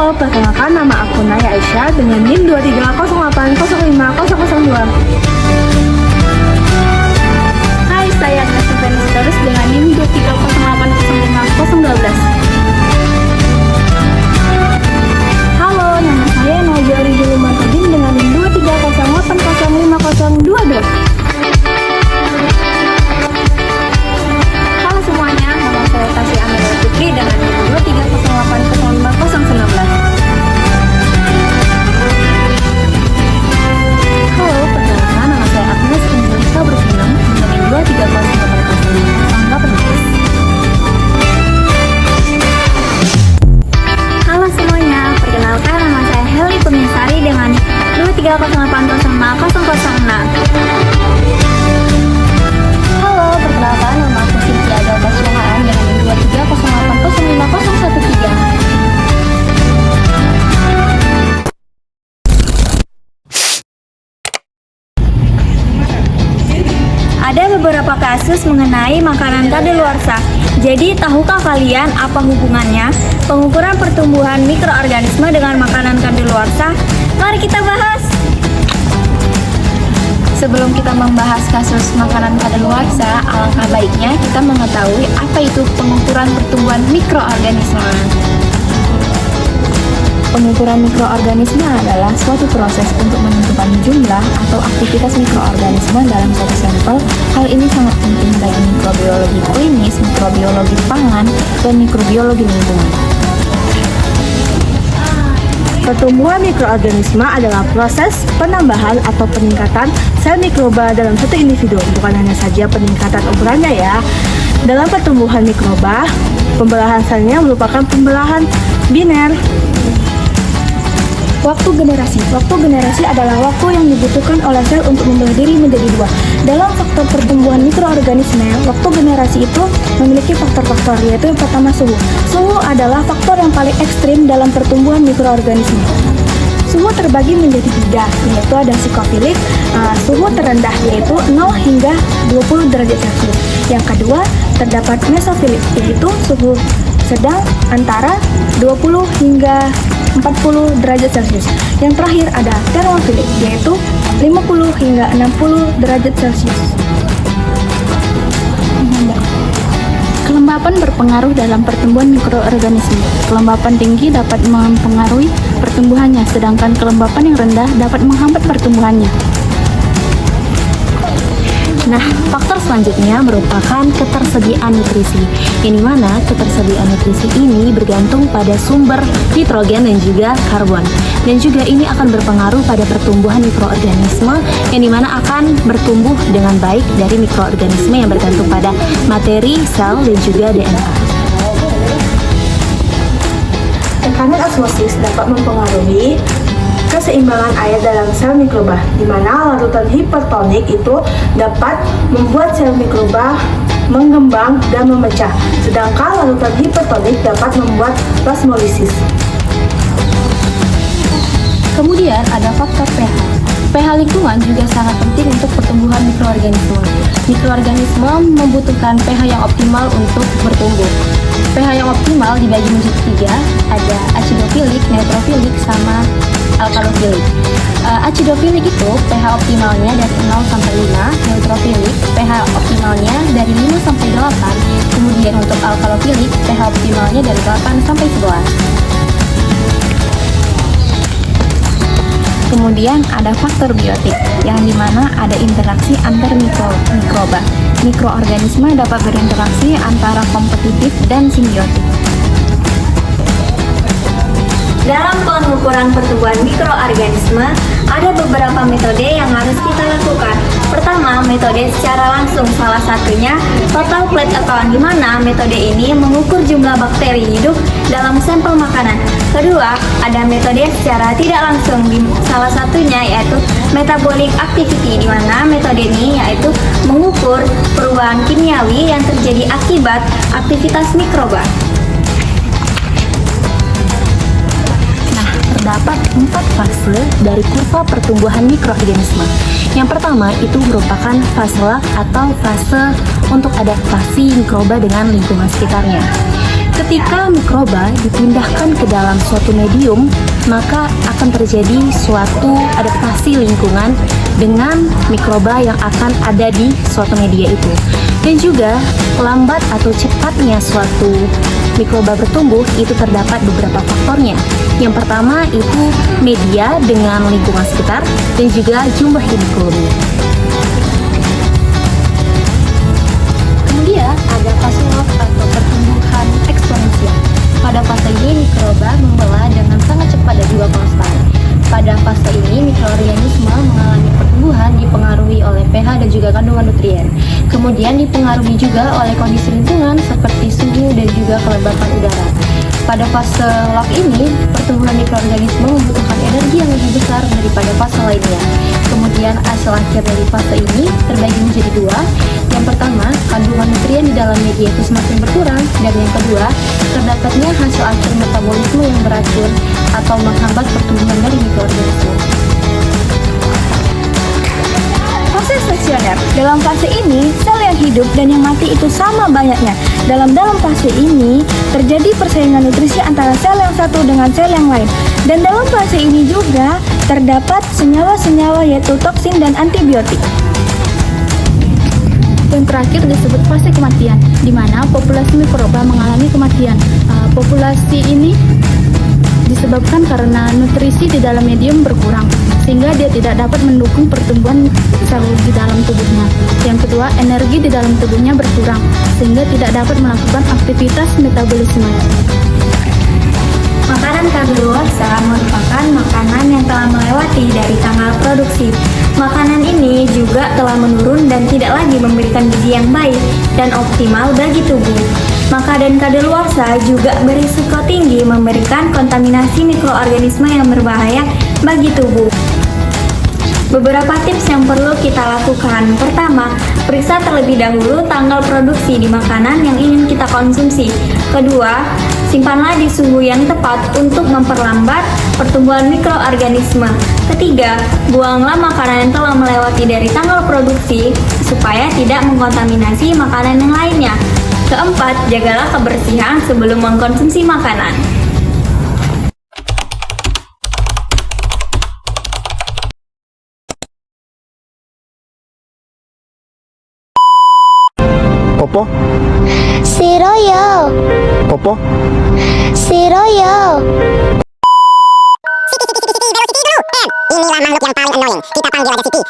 Halo, perkenalkan nama aku Naya Aisyah dengan NIM 23080805002. Hai, saya Agnes Terus dengan NIM 230805012. Halo, nama saya Nadia Rijul Matadin dengan NIM 230805022. Halo semuanya, nama saya Tasya Amelia Putri dengan NIM 230805019. Halo, perkenalkan nama saya Agnes Indonesia Berfilm dengan NIM 230805018. Halo semuanya, perkenalkan nama saya Heli Peminsari dengan 230805006. Halo, perkenalkan nama aku Cynthia Adalba Suhaan dengan NIM 230805013. Ada beberapa kasus mengenai makanan kadaluarsa. Jadi, tahukah kalian apa hubungannya pengukuran pertumbuhan mikroorganisme dengan makanan kadaluarsa? Mari kita bahas. Sebelum kita membahas kasus makanan kadaluarsa, alangkah baiknya kita mengetahui apa itu pengukuran pertumbuhan mikroorganisme. Pengukuran mikroorganisme adalah suatu proses untuk menentukan jumlah atau aktivitas mikroorganisme dalam suatu sampel. Hal ini sangat penting bagi mikrobiologi klinis, mikrobiologi pangan, dan mikrobiologi lingkungan. Pertumbuhan mikroorganisme adalah proses penambahan atau peningkatan sel mikroba dalam satu individu, bukan hanya saja peningkatan ukurannya ya. Dalam pertumbuhan mikroba, pembelahan selnya merupakan pembelahan biner. Waktu generasi adalah waktu yang dibutuhkan oleh sel untuk membelah diri menjadi dua. Dalam faktor pertumbuhan mikroorganisme, waktu generasi itu memiliki faktor-faktor, yaitu yang pertama suhu. Suhu adalah faktor yang paling ekstrim dalam pertumbuhan mikroorganisme. Suhu terbagi menjadi 3, yaitu ada psikofilik, suhu terendah yaitu 0 hingga 20 derajat Celcius. Yang kedua, terdapat mesofilik, yaitu suhu sedang antara 20 hingga 40 derajat Celcius. Yang terakhir ada termofilik, yaitu 50 hingga 60 derajat Celcius. Kelembapan berpengaruh dalam pertumbuhan mikroorganisme. Kelembapan tinggi dapat mempengaruhi pertumbuhannya, sedangkan kelembapan yang rendah dapat menghambat pertumbuhannya. Nah, faktor selanjutnya merupakan ketersediaan nutrisi, yang dimana ketersediaan nutrisi ini bergantung pada sumber nitrogen dan juga karbon. Dan juga ini akan berpengaruh pada pertumbuhan mikroorganisme, yang dimana akan bertumbuh dengan baik dari mikroorganisme yang bergantung pada materi, sel, dan juga DNA. Tekanan osmosis dapat mempengaruhi keseimbangan air dalam sel mikroba, di mana larutan hipertonik itu dapat membuat sel mikroba mengembang dan memecah, sedangkan larutan hipertonik dapat membuat plasmolisis. Kemudian ada faktor pH. pH lingkungan juga sangat penting untuk pertumbuhan mikroorganisme. Mikroorganisme membutuhkan pH yang optimal untuk bertumbuh. pH yang optimal dibagi menjadi 3, ada acidofilik, neutrofilik, sama alkalofilik. Acidofilik itu pH optimalnya dari 0 sampai 5, neutrofilik pH optimalnya dari 5 sampai 8, kemudian untuk alkalofilik pH optimalnya dari 8 sampai 11. Kemudian ada faktor biotik, yang dimana ada interaksi antar mikroba. Mikroorganisme dapat berinteraksi antara kompetitif dan simbiotik. Dalam pengukuran pertumbuhan mikroorganisme, ada beberapa metode yang harus kita lakukan. Pertama, metode secara langsung, salah satunya total plate account, di mana metode ini mengukur jumlah bakteri hidup dalam sampel makanan. Kedua, ada metode secara tidak langsung, salah satunya yaitu metabolic activity, di mana metode ini yaitu mengukur perubahan kimiawi yang terjadi akibat aktivitas mikroba. Terdapat 4 fase dari kurva pertumbuhan mikroorganisme. Yang pertama itu merupakan fase lak atau fase untuk adaptasi mikroba dengan lingkungan sekitarnya. Ketika mikroba dipindahkan ke dalam suatu medium, maka akan terjadi suatu adaptasi lingkungan dengan mikroba yang akan ada di suatu media itu. Dan juga lambat atau cepatnya suatu mikroba bertumbuh itu terdapat beberapa faktornya. Yang pertama itu media dengan lingkungan sekitar dan juga jumlah mikroba. Kemudian ada fase log atau pertumbuhan eksponensial. Pada fase ini mikroba membelah dengan sangat cepat dan juga konstan. Pada fase ini mikroorganisme mengalami pertumbuhan dipengaruhi oleh pH dan juga kandungan nutrien. Kemudian dipengaruhi juga oleh kondisi lingkungan seperti suhu dan juga kelembapan udara. Pada fase log ini, pertumbuhan mikroorganisme membutuhkan energi yang lebih besar daripada fase lainnya. Kemudian hasil akhir dari fase ini terbagi menjadi dua. Yang pertama, kandungan nutrien di dalam media itu semakin berkurang, dan yang kedua, terdapatnya hasil akhir metabolisme yang beracun atau menghambat pertumbuhan dari mikroorganisme. Fase stasioner. Dalam fase ini, sel yang hidup dan yang mati itu sama banyaknya. Dalam fase ini, terjadi persaingan nutrisi antara sel yang satu dengan sel yang lain. Dan dalam fase ini juga terdapat senyawa-senyawa yaitu toksin dan antibiotik. Yang terakhir disebut fase kematian, di mana populasi mikroba mengalami kematian. Populasi ini disebabkan karena nutrisi di dalam medium berkurang, sehingga dia tidak dapat mendukung pertumbuhan sel di dalam tubuhnya. Yang kedua, energi di dalam tubuhnya berkurang, sehingga tidak dapat melakukan aktivitas metabolisme. Makanan kadaluarsa merupakan makanan yang telah melewati dari tanggal produksi. Makanan ini juga telah menurun dan tidak lagi memberikan gizi yang baik dan optimal bagi tubuh. Makanan kadaluarsa juga berisiko tinggi memberikan kontaminasi mikroorganisme yang berbahaya bagi tubuh. Beberapa tips yang perlu kita lakukan. Pertama, periksa terlebih dahulu tanggal produksi di makanan yang ingin kita konsumsi. Kedua, simpanlah di suhu yang tepat untuk memperlambat pertumbuhan mikroorganisme. Ketiga, buanglah makanan yang telah melewati dari tanggal produksi supaya tidak mengkontaminasi makanan yang lainnya. Keempat, jagalah kebersihan sebelum mengkonsumsi makanan. Popo, Siroyo, Popo, Siroyo. Inilah makhluk yang paling annoying. Kita panggil aja Siti.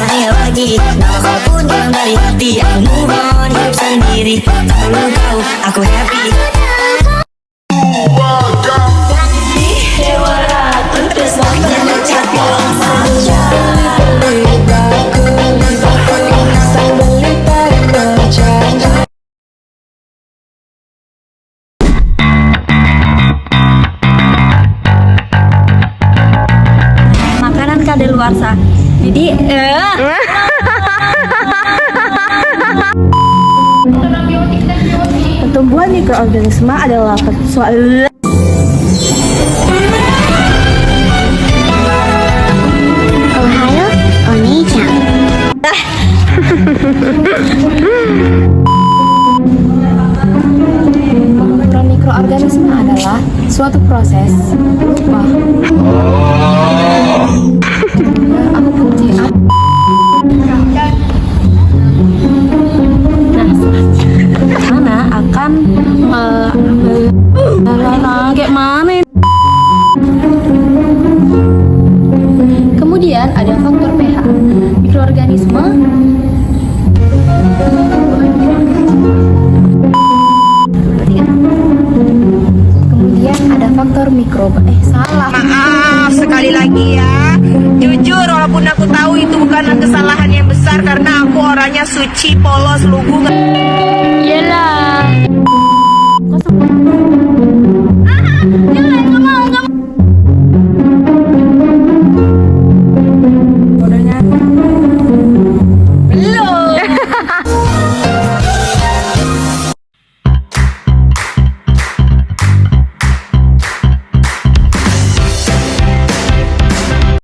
Tanya lagi, nama kau pun pulang dari hati. Aku move on, hidup sendiri. Tak perlu tahu, aku happy. Makanan kadaluarsa. Jadi, Pertumbuhan mikroorganisme adalah persoalan Ohayo, Oni-chan. Pembentukan mikroorganisme adalah suatu proses lupa. Aku benci Mana akan kayak mana? Kemudian ada faktor pH. Mikroorganisme kemudian ada faktor mikroba. Salah. Maaf sekali lagi ya. Jujur walaupun aku tahu itu bukan kesalahan yang besar karena aku orangnya suci, polos, lugu.